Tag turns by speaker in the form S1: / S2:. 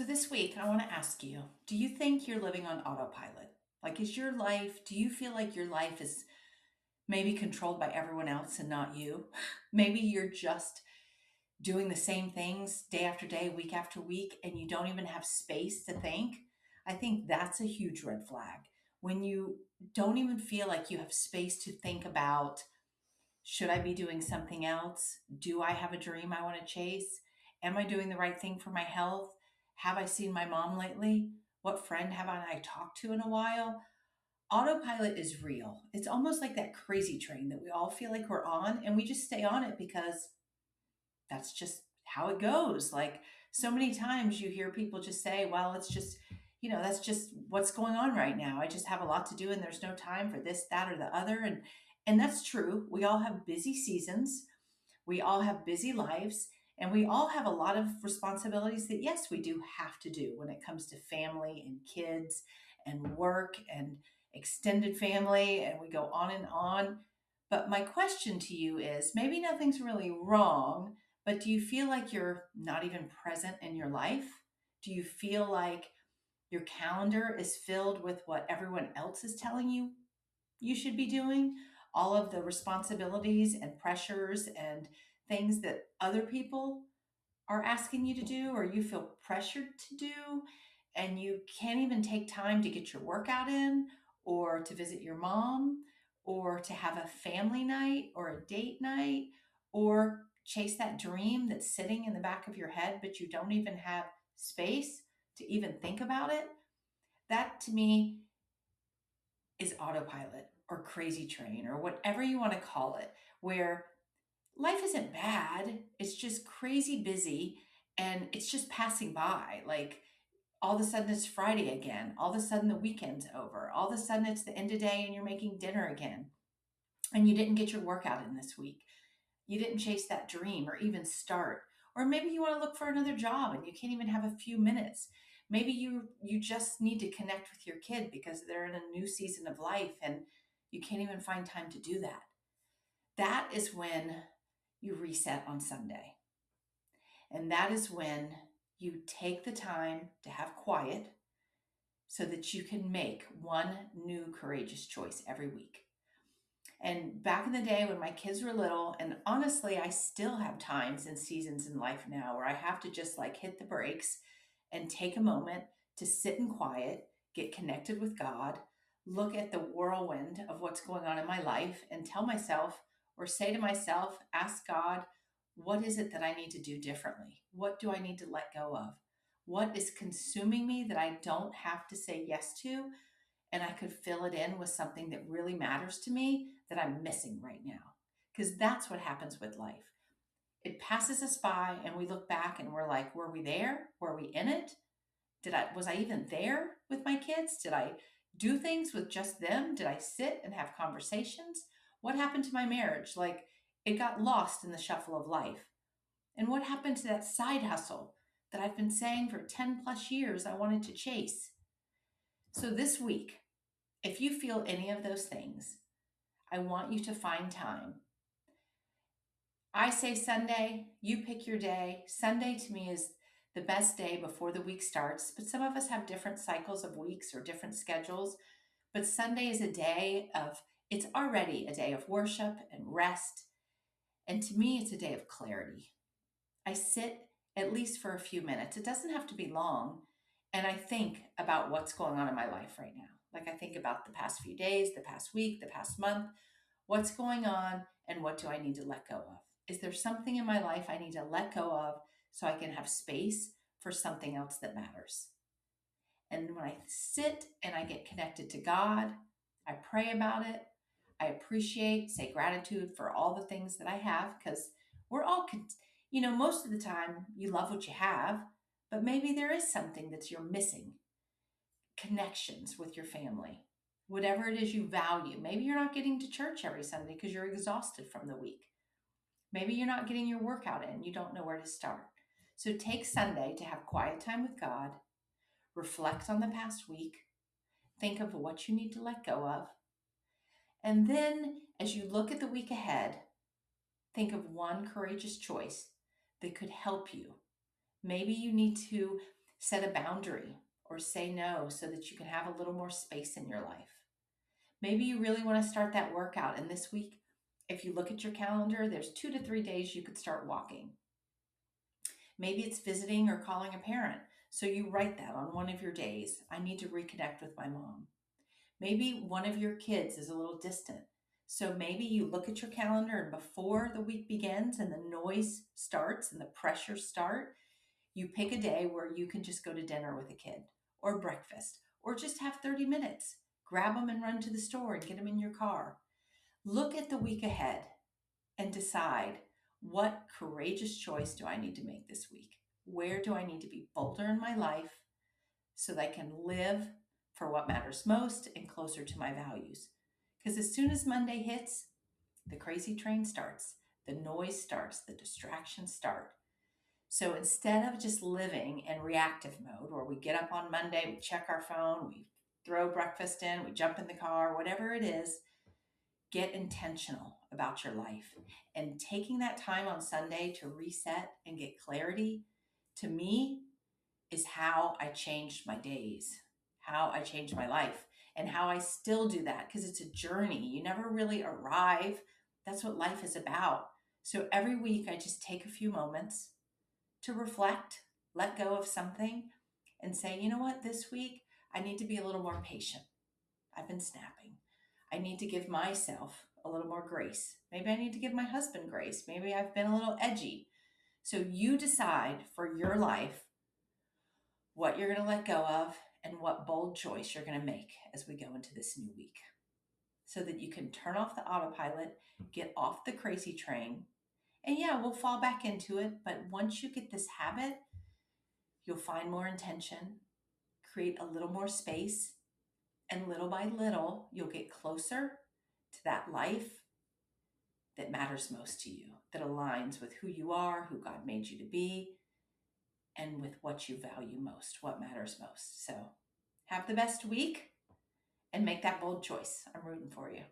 S1: So this week, I want to ask you, do you think you're living on autopilot? Like, is your life, do you feel like your life is maybe controlled by everyone else and not you? Maybe you're just doing the same things day after day, week after week, and you don't even have space to think. I think that's a huge red flag. When you don't even feel like you have space to think about, should I be doing something else? Do I have a dream I want to chase? Am I doing the right thing for my health? Have I seen my mom lately? What friend have I talked to in a while? Autopilot is real. It's almost like that crazy train that we all feel like we're on, and we just stay on it because that's just how it goes. Like so many times you hear people just say, well, it's just, that's just what's going on right now. I just have a lot to do and there's no time for this, that, or the other. And that's true. We all have busy seasons. We all have busy lives. And we all have a lot of responsibilities that, yes, we do have to do when it comes to family and kids and work and extended family. And we go on and on. But my question to you is maybe nothing's really wrong, but do you feel like you're not even present in your life? Do you feel like your calendar is filled with what everyone else is telling you you should be doing? All of the responsibilities and pressures and things that other people are asking you to do or you feel pressured to do, and you can't even take time to get your workout in or to visit your mom or to have a family night or a date night or chase that dream that's sitting in the back of your head, but you don't even have space to even think about it. That to me is autopilot or crazy train or whatever you want to call it, where life isn't bad. It's just crazy busy and it's just passing by. Like all of a sudden it's Friday again. All of a sudden the weekend's over. All of a sudden it's the end of the day and you're making dinner again. And you didn't get your workout in this week. You didn't chase that dream or even start. Or maybe you want to look for another job and you can't even have a few minutes. Maybe you just need to connect with your kid because they're in a new season of life and you can't even find time to do that. That is when you reset on Sunday. And that is when you take the time to have quiet so that you can make one new courageous choice every week. And back in the day when my kids were little, and honestly, I still have times and seasons in life now where I have to just like hit the brakes and take a moment to sit in quiet, get connected with God, look at the whirlwind of what's going on in my life, and tell myself or say to myself, ask God, what is it that I need to do differently? What do I need to let go of? What is consuming me that I don't have to say yes to? And I could fill it in with something that really matters to me that I'm missing right now. Because that's what happens with life. It passes us by and we look back and we're like, were we there? Were we in it? Was I even there with my kids? Did I do things with just them? Did I sit and have conversations? What happened to my marriage? Like it got lost in the shuffle of life. And what happened to that side hustle that I've been saying for 10 plus years I wanted to chase? So this week, if you feel any of those things, I want you to find time. I say Sunday, you pick your day. Sunday to me is the best day before the week starts, but some of us have different cycles of weeks or different schedules. But Sunday is a day of, it's already a day of worship and rest. And to me, it's a day of clarity. I sit at least for a few minutes. It doesn't have to be long. And I think about what's going on in my life right now. Like I think about the past few days, the past week, the past month, what's going on, and what do I need to let go of? Is there something in my life I need to let go of so I can have space for something else that matters? And when I sit and I get connected to God, I pray about it. I appreciate, say gratitude for all the things that I have because we're all, most of the time you love what you have, but maybe there is something that you're missing. Connections with your family, whatever it is you value. Maybe you're not getting to church every Sunday because you're exhausted from the week. Maybe you're not getting your workout in. You don't know where to start. So take Sunday to have quiet time with God, reflect on the past week, think of what you need to let go of. And then as you look at the week ahead, think of one courageous choice that could help you. Maybe you need to Set a boundary or say no so that you can have a little more space in your life. Maybe you really want to start that workout. And this week, if you look at your calendar, there's 2 to 3 days you could start walking. Maybe it's visiting or calling a parent. So you write that on one of your days. I need to reconnect with my mom. Maybe one of your kids is a little distant. So maybe you look at your calendar and before the week begins and the noise starts and the pressure start, you pick a day where you can just go to dinner with a kid or breakfast or just have 30 minutes. Grab them and run to the store and get them in your car. Look at the week ahead and decide, what courageous choice do I need to make this week? Where do I need to be bolder in my life so that I can live for what matters most and closer to my values? Because as soon as Monday hits, the crazy train starts, the noise starts, the distractions start. So instead of just living in reactive mode where we get up on Monday, we check our phone, we throw breakfast in, we jump in the car, whatever it is, get intentional about your life. And taking that time on Sunday to reset and get clarity, to me, is how I changed my days, how I changed my life, and how I still do that because it's a journey. You never really arrive. That's what life is about. So every week, I just take a few moments to reflect, let go of something, and say, you know what, this week, I need to be a little more patient. I've been snapping. I need to give myself a little more grace. Maybe I need to give my husband grace. Maybe I've been a little edgy. So you decide for your life what you're going to let go of and what bold choice you're going to make as we go into this new week so that you can turn off the autopilot, get off the crazy train. And yeah, we'll fall back into it. But once you get this habit, you'll find more intention, create a little more space, and little by little, you'll get closer to that life that matters most to you, that aligns with who you are, who God made you to be, and with what you value most, what matters most. So have the best week and make that bold choice. I'm rooting for you.